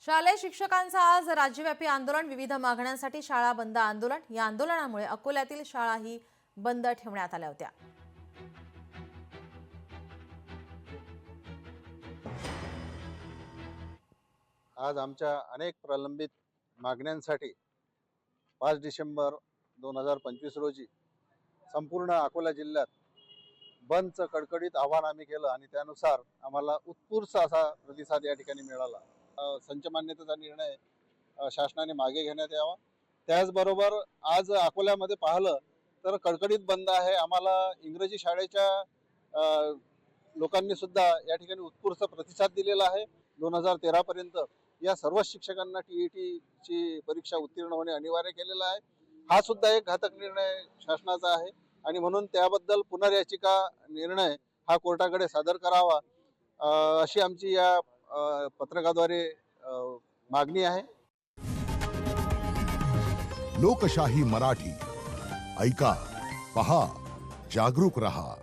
शालेय शिक्षकांचा आज राज्यव्यापी आंदोलन. विविध मागण्यांसाठी शाळा बंद आंदोलन. या आंदोलनामुळे अकोल्यातील शाळाही बंद ठेवण्यात आल्या होत्या. आज आमच्या अनेक प्रलंबित मागण्यांसाठी 5 डिसेंबर 2025 रोजी संपूर्ण अकोला जिल्ह्यात बंदचं कडकडीत आवाहन आम्ही केलं आणि त्यानुसार आम्हाला उत्स्फूर्त असा प्रतिसाद या ठिकाणी मिळाला. संच मान्यतेचा निर्णय शासनाने मागे घेण्यात यावा. त्याचबरोबर आज अकोल्यामध्ये पाहिलं तर कडकडीत बंद आहे. आम्हाला इंग्रजी शाळेच्या लोकांनी सुद्धा या ठिकाणी उत्स्फूर्त प्रतिसाद दिलेला आहे. 2013 पर्यंत या सर्व शिक्षकांना TET ची परीक्षा उत्तीर्ण होणे अनिवार्य केलेलं आहे. हा सुद्धा एक घातक निर्णय शासनाचा आहे आणि म्हणून त्याबद्दल पुनर्याचिका निर्णय हा कोर्टाकडे सादर करावा अशी आमची या पत्रकाद्वारे मागणी आहे. लोकशाही मराठी ऐका, पहा, जागरूक रहा.